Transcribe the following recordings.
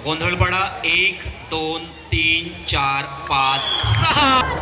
गोंधळपडा 1 2 3 4 5 6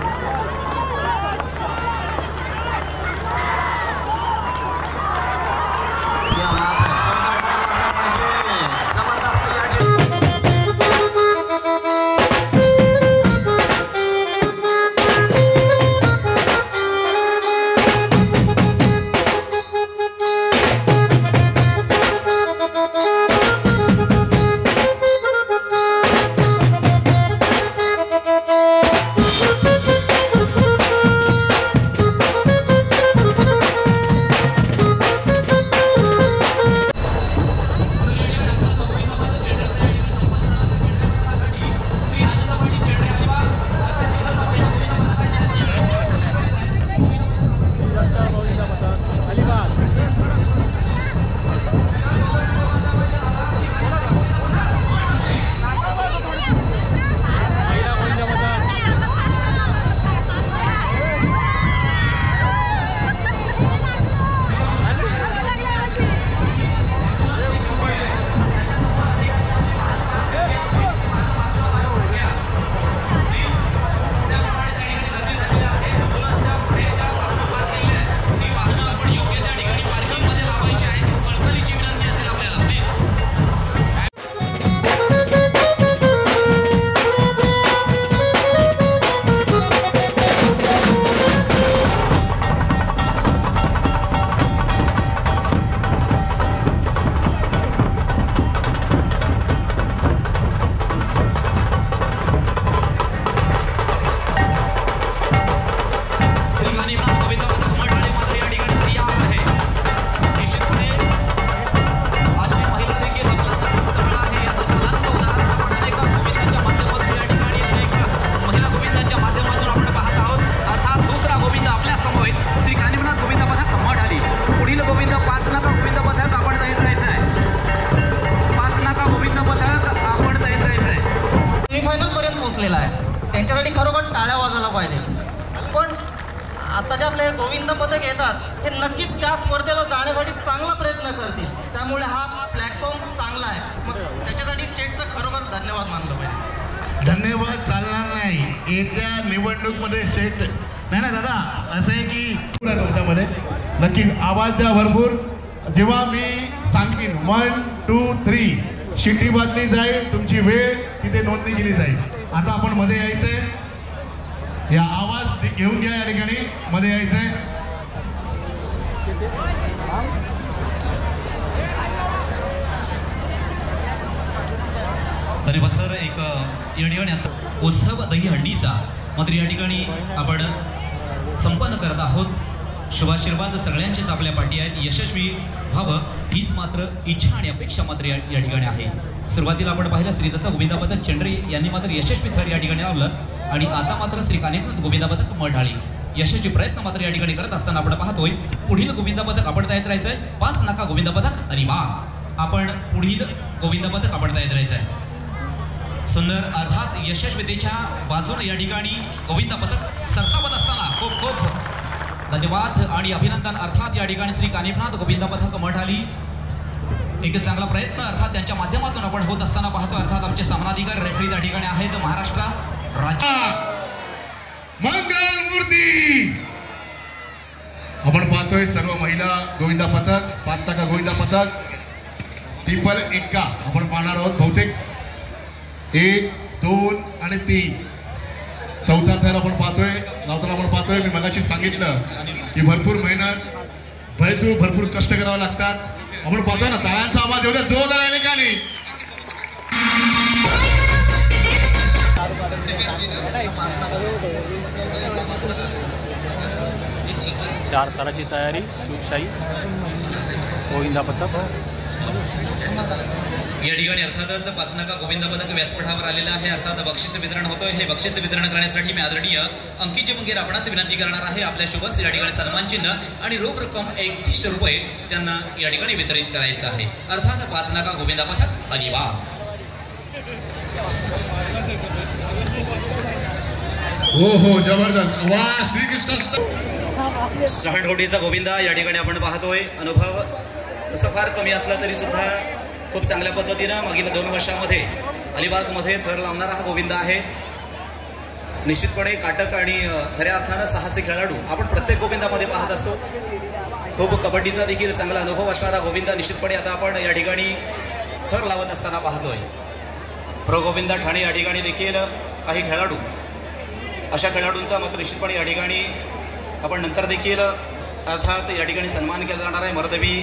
त्यांच्यासाठी खरोखर टाळ्या वाजायला पाहिजे। पण आता जे आपले गोविंद पदक येतात हे नक्कीच त्या स्पर्धेला जाण्यासाठी चांगला प्रयत्न करतील, त्यामुळे हा प्लॅटफॉर्म चांगला आहे। मग त्याच्यासाठी स्टेटचं खरोखर धन्यवाद मानलं पाहिजे। धन्यवाद चालणार नाही, येत्या निवडणूकमध्ये सेट नाही ना दादा, असं आहे की त्याच्यामध्ये नक्की आवाज द्या भरपूर। जेव्हा मी सांगेन 1 2 3 शिट्टी वाजली जाईल, तुमची वेळ तिथे नोंदणी केली जाईल। आता आपण मध्ये यायचंय, या आवाज घेऊन घ्या, या ठिकाणी मध्ये यायचंय। धन्यवाद सर। एक या ठिकाणी आता उत्सव दहीहंडीचा मात्र या ठिकाणी आपण संपन्न करत आहोत। शुभाशीर्वाद सगळ्यांचेच आपल्या पाठी आहेत, यशस्वी व्हावं हीच मात्र इच्छा आणि अपेक्षा मात्र या ठिकाणी आहे। सुरुवातीला आपण पाहिलं श्री दत्त गोविंद पदक चेंडरे यांनी मात्र यशस्वी थर या ठिकाणी लावलं आणि आता मात्र श्री कानिफनाथ गोविंद पदक मढाळी यशस्वी प्रयत्न मात्र या ठिकाणी करत असताना आपण पाहतोय पुढील गोविंद पदक आपण तयार करायचंय 5 नका गोविंद पदक आणि आपण पुढील गोविंद पदक आपण तयार करायचंय। सुंदर अर्थात यशस्वीतेच्या बाजूने या ठिकाणी गोविंद पदक सरसावत असताना खूप खूप धन्यवाद आणि अभिनंदन। अर्थात या ठिकाणी श्री कानिफनाथ गोविंद पदक मढाळी एक चांगला प्रयत्न अर्थात त्यांच्या माध्यमातून आपण होत असताना पाहतो। अर्थात आमचे सामनाधिकारी रेफरी त्या ठिकाणी आहेत महाराष्ट्र राज्य मंगल मूर्ती। आपण पाहतोय सर्व महिला गोविंदा पथक, 5 नका गोविंदा पथक ट्रिपल एक्का आपण पाहणार आहोत। बहुतेक 1 2 आणि 3 चौथा थर आपण पाहतोय, लावताना आपण पाहतोय। मी मगाशी सांगितलं की भरपूर मेहनत भरपूर कष्ट करावं लागतात। आपण पाहतोय ना, टाळ्यांचा आवाज एवढा जोरदार आहे का नाही? 4 ताराची तयारी शिवशाही गोविंदा पथक या ठिकाणी अर्थातच 5 नका गोविंद पदक व्यासपीठावर आलेलं आहे। अर्थात बक्षीस वितरण होतोय। हे बक्षीस वितरण करण्यासाठी मी आदरणीय अंकित मंगेर आपणास विनंती करणार आहे। आपल्या शुभस या ठिकाणी सन्मान चिन्ह आणि रोख रक्कम 31 रुपये त्यांना या ठिकाणी वितरित करायचं आहे। अर्थात 5 नका गोविंद पथक आणि हो जबरदस्त वाह श्रीकृष्ण। सहणकोटीचा गोविंदा या ठिकाणी आपण पाहतोय। अनुभव तसा फार कमी असला तरी सुद्धा खूप चांगल्या पद्धतीनं मागील 2 वर्षामध्ये अलिबागमध्ये थर लावणारा हा गोविंद आहे. निश्चितपणे काटक आणि खऱ्या अर्थानं साहसी खेळाडू आपण प्रत्येक गोविंदामध्ये पाहत असतो. खूप कबड्डीचा देखील चांगला अनुभव असणारा गोविंद निश्चितपणे आता आपण या ठिकाणी थर लावत असताना पाहतोय. प्रो गोविंद ठाणे या ठिकाणी देखील काही खेळाडू, अशा खेळाडूंचा मात्र निश्चितपणे या ठिकाणी आपण नंतर देखील अर्थात या ठिकाणी सन्मान केला जाणार आहे. मर्दवी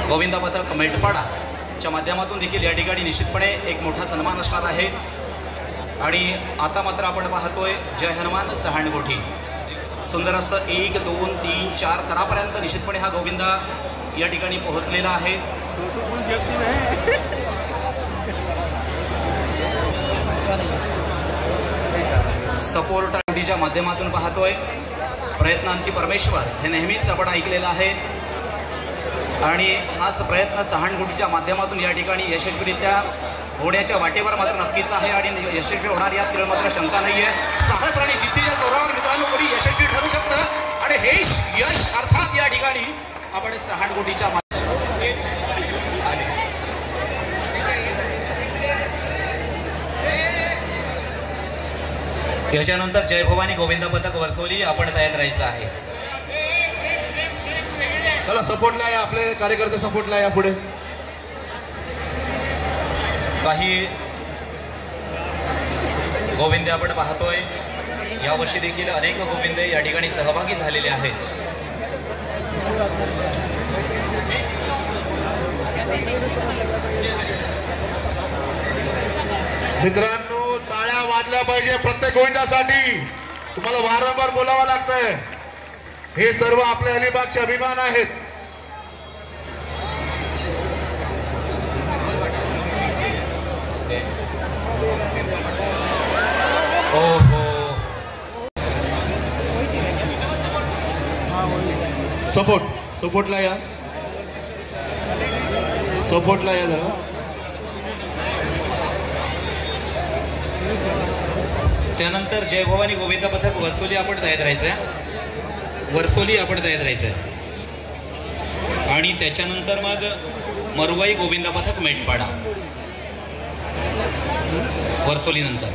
गोविंद पथक मेटपाडाच्या माध्यमातून देखील या ठिकाणी निश्चितपणे एक मोठा सन्मान असणार आहे. आणि आता मात्र आपण पाहतोय जय हनुमान सहाणगोठी. सुंदर असं 1, 2, 3, 4 थरापर्यंत निश्चितपणे हा गोविंदा या ठिकाणी पोहोचलेला आहे. सपोर्टच्या माध्यमातून पाहतोय. प्रयत्नांची परमेश्वर हे नेहमीच आपण ऐकलेलं आहे आणि हाच प्रयत्न सहाणगोठीच्या माध्यमातून या ठिकाणी यशस्वीरित्या होण्याच्या वाटेवर मात्र नक्कीच आहे आणि यशस्वी होणार यात केवळ मात्र शंका नाहीये. साहस आणि जिद्दीच्या जोरावर मित्रांनो कोणी यशस्वी ठरू शकतं आणि हे यश अर्थात या ठिकाणी आपण सहाणगोठीच्या याच्यानंतर जय भवानी गोविंद पथक वर्सोली आपण तयार राहायचं आहे. चला सपोर्टला या, आपले कार्यकर्ते सपोर्टला या पुढे. काही गोविंदे आपण पाहतोय. यावर्षी देखील अनेक गोविंदे या ठिकाणी सहभागी झालेले आहेत. मित्रांनो टाळ्या वाजल्या पाहिजे प्रत्येक गोविंदासाठी. तुम्हाला वारंवार बोलावं लागतंय. हे सर्व आपले अलिबागचे अभिमान आहेत. सपोर्टला या, सपोर्टला या जरा. त्यानंतर जय भवानी गोविंद पथक वर्सोली आपण तयार राहायचंय. वर्सोली आपण तयार राहायचंय आणि त्याच्यानंतर मग मरुवाई गोविंद पथक मेटपाडा वर्सोली नंतर.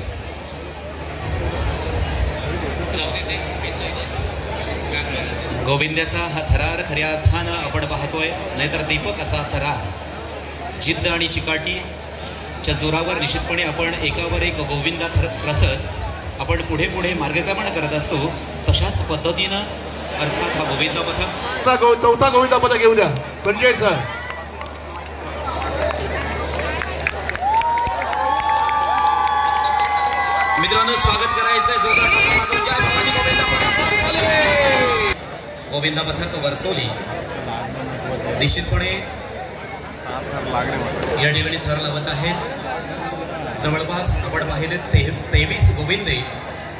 गोविंद्याचा हा थरार खऱ्या अर्थानं आपण पाहतोय, नाहीतर दीपक असा थरार जिद्द आणि चिकाटीच्या जोरावर निश्चितपणे आपण एकावर एक गोविंदा रचत आपण पुढे पुढे मार्गक्रमण करत असतो. तशाच पद्धतीनं अर्थात हा गोविंद पथक चौथा गोविंद पथक घेऊन द्या संजय सर. मित्रांनो स्वागत करायचंय गोविंद पथक वर्सोली. निश्चितपणे या ठिकाणी थर लावत आहेत. जवळपास आपण पाहिले 23 गोविंदे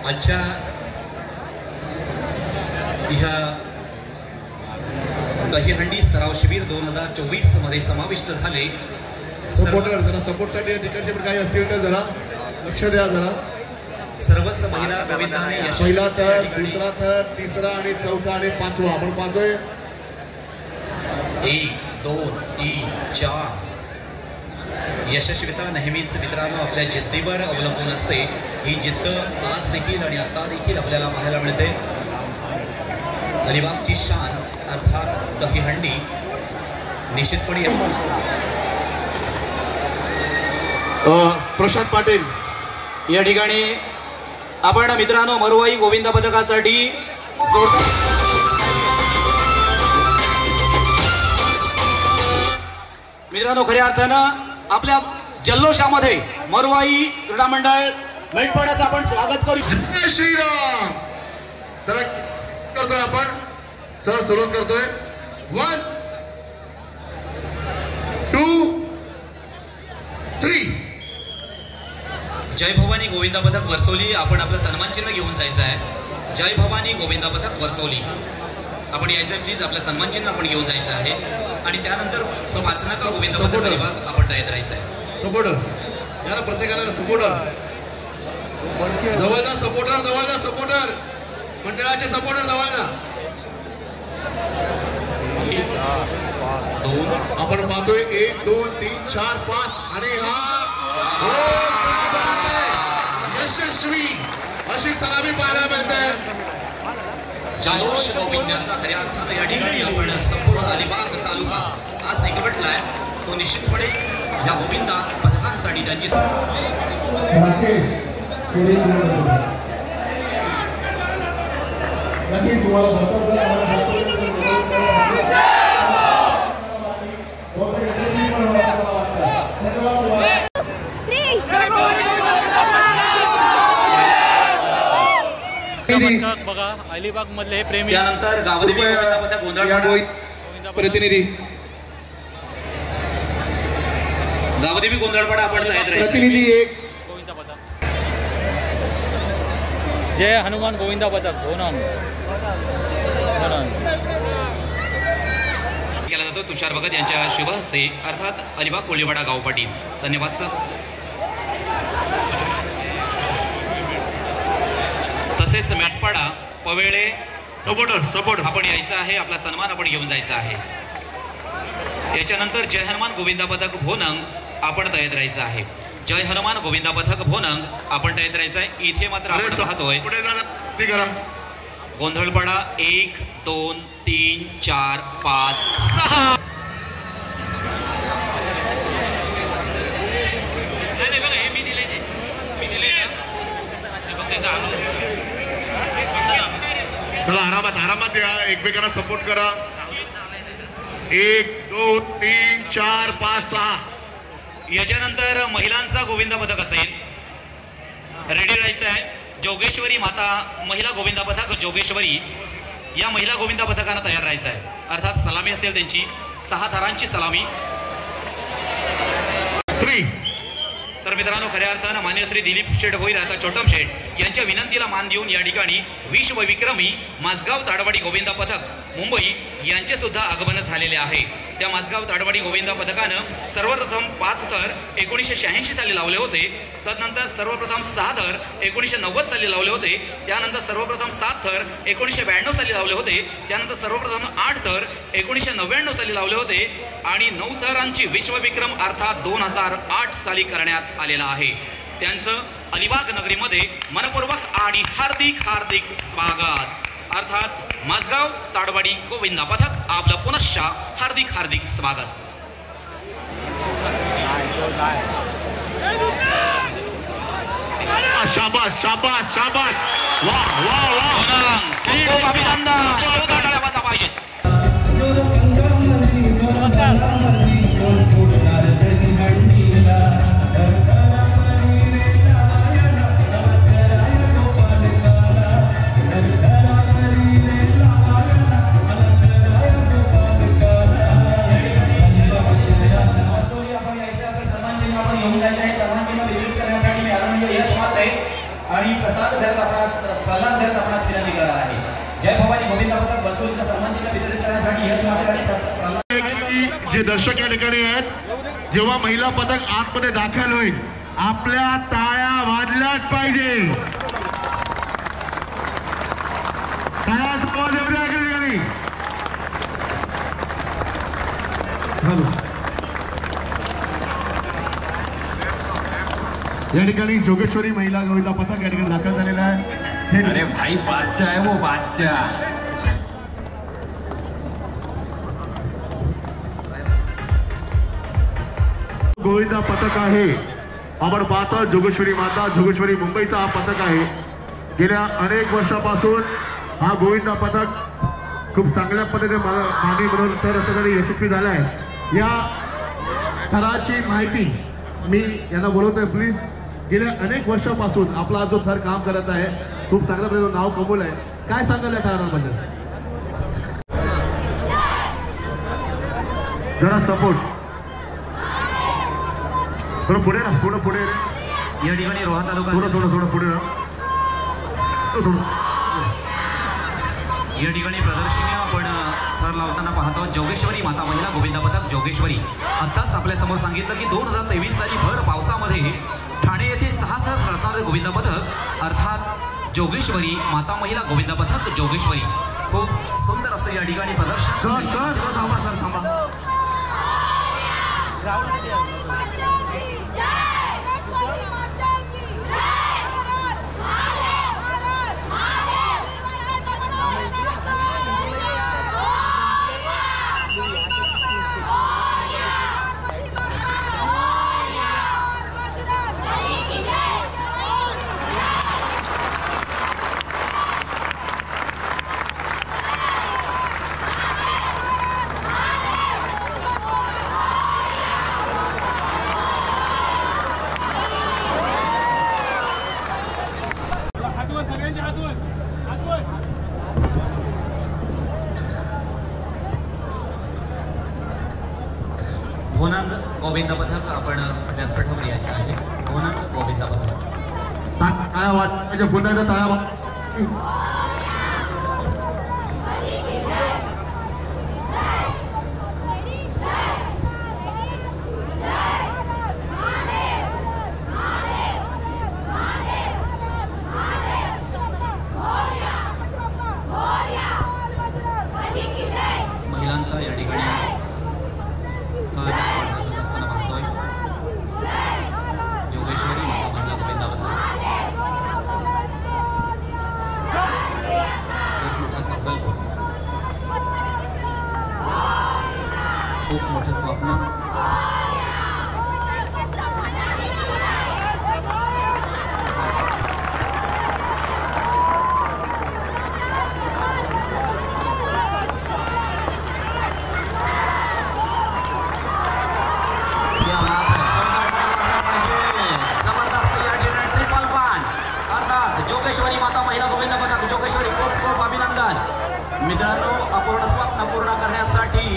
आजच्या ह्या दहीहंडी सराव शिबिर 2024 मध्ये समाविष्ट झाले. सपोर्टर जरा सपोर्टसाठी तिकडचे काही असतील तर जरा लक्ष द्या. जरा सर्वच महिला गोविंदाने पहिला थर, दुसरा थर, तिसरा आणि चौथा आणि पाचवा आपण पाहतोय. 1, 2, 3, 4. यशस्वीता नेहमीच मित्रांनो आपल्या जिद्दीवर अवलंबून असते. ही जिद्द आज देखील आणि आता देखील आपल्याला पाहायला मिळते. अलिबागची शान अर्थात दहीहंडी निश्चितपणे. प्रशांत पाटील या ठिकाणी आपण मित्रांनो मरुवाई गोविंद पथकासाठी मित्रांनो खऱ्या अर्थानं आपल्या जल्लोषामध्ये मरुवाई क्रीडा मंडळ मेटपाड्याचं आपण स्वागत करू. जय श्रीराम. तर करतोय आपण सर सुरुवात करतोय. 1, 2, 3. जय भवानी गोविंद पथक वर्सोली आपण आपलं सन्मान चिन्ह घेऊन जायचं आहे. जय भवानी गोविंद पथक वर्सोली आपण यायचं प्लीज. आपलं सन्मान चिन्ह आपण घेऊन जायचं आहे आणि त्यानंतर वाचनाचा गोविंद पथक विभाग आपण तयार राहायचं आहे. सपोर्टर याला प्रत्येकाला सपोर्टर जवळ जा. सपोर्टर जवळ जा. सपोर्टर मंडळाचे सपोर्टर जवळ जा. 2 2 आपण पाहतोय 1 2 3 4 5 आणि हा यशस्वी अशी सलामी पाहायला मिळते. जल्लोष गोविंदाचा खऱ्या अर्थानं या ठिकाणी आपण संपूर्ण अलिबाग तालुका आज एकवटलाय. तो निश्चितपणे या गोविंदा पथकांसाठी त्यांची बघा अलिबाग मधले हे प्रेमी. त्यानंतर गावदेवी प्रतिनिधी गावदेवी गोंधळपाडा आपण प्रतिनिधी एक गोविंदा पथक जय हनुमान गोविंदा पथक केला जातो. तुषार भगत यांच्या शुभ हस्ते अर्थात अलिबाग कोळीवाडा गाव पाटील. धन्यवाद सर. तसेच मेटपाडा पवेळे सपोर्टर आपण यायचं आहे. आपला सन्मान आपण घेऊन जायचा आहे. याच्यानंतर जय हनुमान गोविंदा पथक भोनंग आपण तयार राहायचं आहे. जय हनुमान गोविंदा पथक भोनंग आपण तयार राहायचं आहे. इथे मात्र आपण पाहतोय गोंधळपाडा 1 2 3 4 5 6 चला आरामात या. एकमेकांना सपोर्ट करा. 1 2 3 4 5 6. याच्यानंतर महिलांचा गोविंदा पथक असेल. रेडी राहायचं आहे. जोगेश्वरी माता महिला गोविंदा पथक जोगेश्वरी या महिला गोविंदा पथकानं तयार राहायचं आहे. अर्थात सलामी असेल त्यांची 6 थरांची सलामी. तर मित्रांनो खऱ्या अर्थानं मान्य श्री दिलीप शेठ भोईर आता छोटम शेठ यांच्या विनंतीला मान देऊन या ठिकाणी विश्व विक्रमी माझगाव ताडवाडी गोविंदा पथक मुंबई यांचे सुद्धा आगमन झालेले आहे. त्या माझगाव ताडवाडी गोविंदा पथकानं सर्वप्रथम 5 थर 1986 साली लावले होते. तदनंतर सर्वप्रथम 6 थर 1990 साली लावले होते. त्यानंतर सर्वप्रथम 7 थर 1992 साली लावले होते. त्यानंतर सर्वप्रथम 8 थर 1999 साली लावले होते आणि 9 थरांची विश्वविक्रम अर्थात 2008 साली करण्यात आलेला आहे. त्यांचं अलिबाग नगरीमध्ये मनपूर्वक आणि हार्दिक स्वागत. अर्थात माझगाव ताडवाडी गोविंदा पथक आपलं पुनश्च हार्दिक स्वागत. शाबास वाह खूप अभिनंदन. टाळ्या वाजवा पाहिजे. आणि प्रसाद धरत आपणास विनंती करणार आहे. जय भवानी गोविंदा पथक बसवलीचा सन्मान चिन्ह वितरित करण्यासाठी यश प्रसाद. जे दर्शक या ठिकाणी आहेत जेव्हा महिला पथक आतमध्ये दाखल होईल आपल्या टाळ्या वाजल्याच पाहिजे. या ठिकाणी जोगेश्वरी महिला गोविंदा पथक या ठिकाणी दाखल झालेला आहे. अरे भाई बादशाह है वो बादशाह. गोविंदा पथक आहे. आपण पाहतो जोगेश्वरी माता जोगेश्वरी मुंबईचा हा पथक आहे. गेल्या अनेक वर्षापासून हा गोविंदा पथक खूप चांगल्या पद्धतीने मागणी म्हणून तर असं यशस्वी झाला आहे. या थराची माहिती मी यांना बोलवतोय प्लीज. गेल्या अनेक वर्षापासून आपला जो थर काम करत आहे खूप चांगल्या प्रकारे नाव कमवलं आहे. काय सांगाल या थराबद्दल? जरा सपोर्ट थोडं पुढे ना पुढे या ठिकाणी रोहा तालुका थोडं पुढे ना या ठिकाणी प्रदर्शनी आपण थर लावताना पाहतो. जोगेश्वरी माता महिला गोविंदा पथक जोगेश्वरी. आत्ताच आपल्या समोर सांगितलं की 2023 साली भर पावसामध्ये ठाणे येथे 6 थर रचणारे गोविंदा पथक अर्थात जोगेश्वरी माता महिला गोविंदा पथक जोगेश्वरी खूप सुंदर असं या ठिकाणी प्रदर्शन. सर थांबा. भोनांद गोविंद पथक आपण व्यासपीठावर यायचं आहे. भोनांद गोविंद पथक टाळ्या वाजवायच्या, पुन्हा एकदा टाळ्या वाज महिलांचा या ठिकाणी असताना पाहतोय जोगेश्वरी माता महिला गोविंदा एक मोठा संकल्प, खूप मोठं स्वप्न. जोगेश्वरी माता महिला गोविंद पथक, जोगेश्वरी खूप खूप अभिनंदन. मित्रांनो, अपूर्ण स्वप्न पूर्ण करण्यासाठी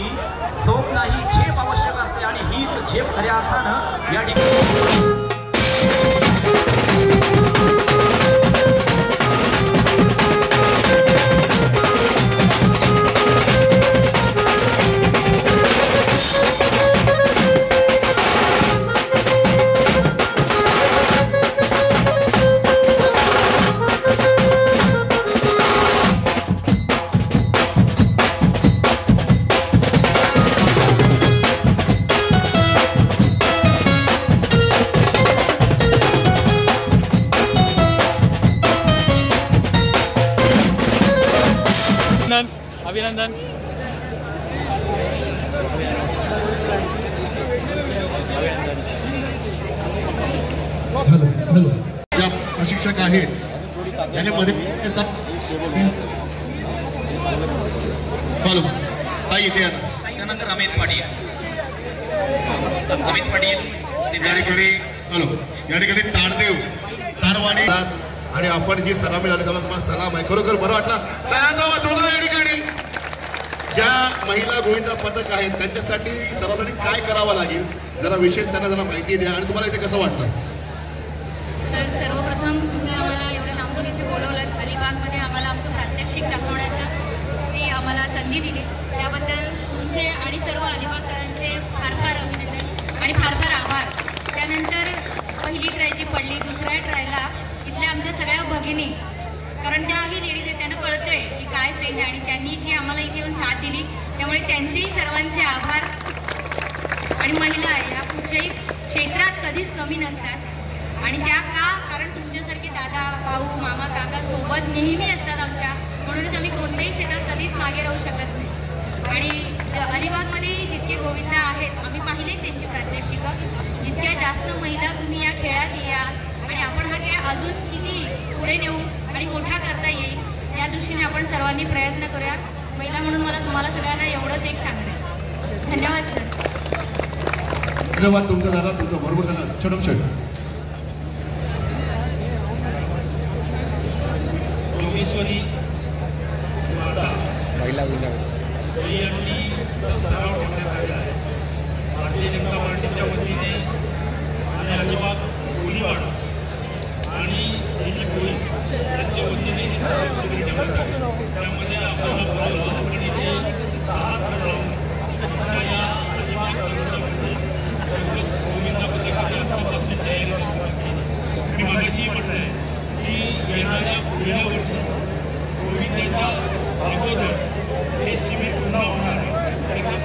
झोप नाही, झेप आवश्यक असते आणि हीच झेप खऱ्या अर्थानं या ठिकाणी अभिनंदन. ज्या प्रशिक्षक आहेत त्याने मध्ये ताई इथे या ना. त्यानंतर अमित पाटील या ठिकाणी या ठिकाणी तारदेव तारवाणी आणि आपण जी सलामी लावली त्याला तुम्हाला सलाम आहे. खरोखर बरं वाटलं. तयाचा वाजवला या ठिकाणी. ज्या महिला गोविंदा पथक आहेत त्यांच्यासाठी सर्वांसाठी काय करावं लागेल जरा विशेष त्यांना जरा माहिती द्या आणि तुम्हाला इथे कसं वाटलं. सर, सर्वप्रथम तुम्ही आम्हाला एवढ्या लांबून इथे बोलवलं, अलिबागमध्ये आम्हाला आमचं प्रात्यक्षिक दाखवण्याचं ही आम्हाला संधी दिली, त्याबद्दल तुमचे आणि सर्व अलिबागकरांचे फार फार अभिनंदन आणि फार फार आभार. त्यानंतर पहिली ट्राय जी पडली, दुसऱ्या ट्रायला इथल्या आमच्या सगळ्या भगिनी, कारण त्याही लेडीज आहेत, त्यांना कळतंय की काय स्ट्रेंथ आहे आणि त्यांनी जी आम्हाला इथे येऊन साथ दिली, त्यामुळे त्यांचेही सर्वांचे आभार. आणि महिला या कुठच्याही क्षेत्रात कधीच कमी नसतात आणि त्या का, कारण तुमच्यासारखे दादा भाऊ मामा काका सोबत नेहमी असतात आमच्या, म्हणूनच आम्ही कोणत्याही क्षेत्रात कधीच मागे राहू शकत नाही. आणि अलिबागमध्ये जितके गोविंदा आहेत आम्ही पाहिले त्यांची प्रात्यक्षिकं, जितक्या जास्त महिला तुम्ही या खेळात याल आणि आपण हा खेळ अजून किती पुढे नेऊ आणि मोठा करता येईल या दृष्टीने आपण सर्वांनी प्रयत्न करूया. महिला म्हणून मला तुम्हाला सगळ्यांना एवढंच एक सांगणं आहे. धन्यवाद सर. धन्यवाद तुमचा दादा, तुमचं बरोबर झालं. छोटम शेट जोगेश्वरी सराव ठेवण्यात आलेला आहे. भारतीय जनता पार्टीच्या वतीने आणि अलिबाग कोलीवाडा आणि दिल्ली पोलीस यांच्या वतीने हे सराव शिबिर ठेवण्यात आले. त्यामध्ये आपल्याला बोलवलं आपण इथे 6 प्रकरण तुमच्या या अलिबाग तालुक्यामध्ये सगळं गोविंदा पथकाने आतापासून तयारी सुरुवात केली. मी मगाशी म्हटलं आहे की येणाऱ्या पुढल्या वर्षी गोविंदाच्या अगोदर हे शिबिर पुन्हा होणार आहे.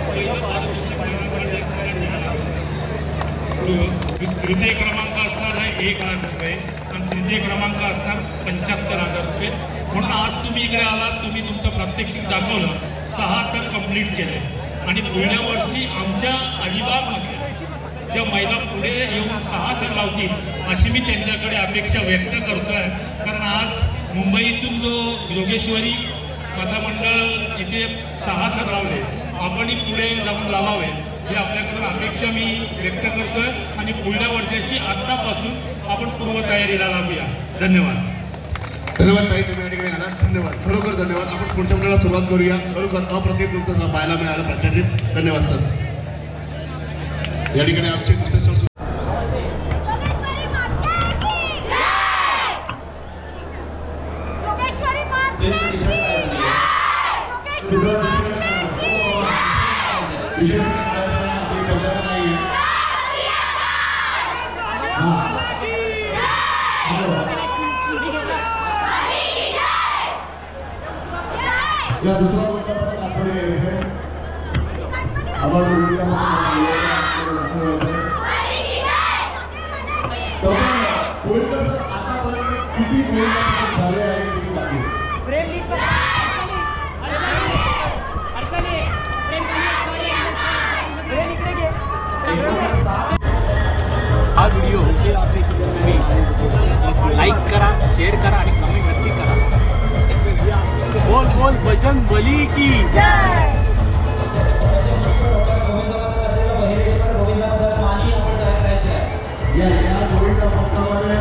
पहिलं पारितोषिक मिळवण्यासाठी द्वितीय क्रमांक असणार आहे 1,00,000 रुपये आणि तृतीय क्रमांक असणार 75,000 रुपये. म्हणून आज तुम्ही इकडे आलात, तुम्ही तुमचं प्रात्यक्षिक दाखवलं, 6 तर कंप्लीट केले आणि पुढल्या वर्षी आमच्या अलिबागमध्ये ज्या महिला पुढे येऊन 6 तर लावतील अशी मी त्यांच्याकडे अपेक्षा व्यक्त करतोय. कारण आज मुंबईतून जो योगेश्वरी कथा मंडळ इथे 6 तर लावले, आपणही पुढे जाऊन लावावे ही आपल्याकडून अपेक्षा मी व्यक्त करतोय आणि पुढल्या वर्षाची आतापासून आपण पूर्वतयारीला लावूया. धन्यवाद. धन्यवाद ताई, तुम्ही या ठिकाणी आलात. धन्यवाद, खरोखर धन्यवाद. आपण पुढच्या मुलाला सुरुवात करूया. खरोखर अप्रतिम तुमचं पाहायला मिळालं प्रचारित. धन्यवाद सर. या ठिकाणी आमचे दुसरे सर या दुसरा हा व्हिडिओ तुम्ही लाईक करा, शेअर करा आणि कमेंट नक्की करा. बोल बोल बजरंग बली की जय. या गोविंदा पक्षामध्ये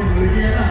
मुलगी आहे ना,